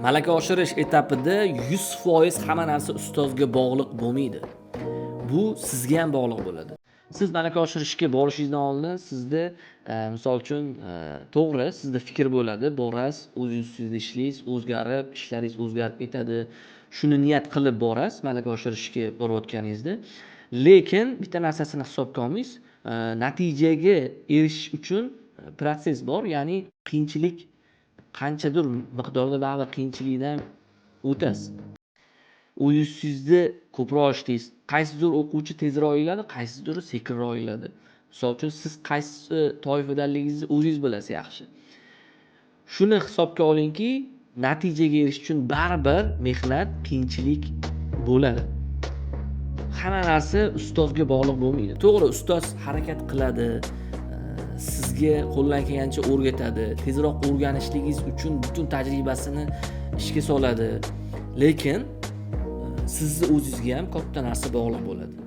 Malaka oshirish etapida 100% hamma narsa ustozga bog'liq bo'lmaydi. Bu sizga ham bog'liq bo'ladi. Siz malaka oshirishga borishingizdan oldin sizda misol uchun to'g'ri, sizda fikr bo'ladi, borasiz, o'zingiz ustida ishlaysiz, o'zgarib, ishlaringiz o'zgarib ketadi. Shuni niyat qilib borasiz malaka oshirishga borayotganingizda. Lekin bitta narsasini hisobga olmaysiz. Natijaga erishish uchun protsess bor, ya'ni qiyinchilik qanchadir miqdorda baribir qiyinchilikdan o'tasiz. O'zingizni ko'proq ishlaysiz. Qaysidir o'quvchi tezroq o'yladi, qaysidir sekinroq o'yladi. Misol uchun siz qaysi toifadaligingizni o'zingiz bilasiz yaxshi. Shuni hisobga olingki, natijaga erishish uchun baribir mehnat, qiyinchilik bo'ladi. Hamma narsa ustozga bog'liq bo'lmaydi. To'g'ri, ustoz harakat qiladi, sizga qo'ldan kelgancha o'rgatadi, tezroq o'rganishligingiz uchun butun tajribasini ishga soladi. Lekin sizni o'zingizga ham katta narsa bog'liq bo'ladi.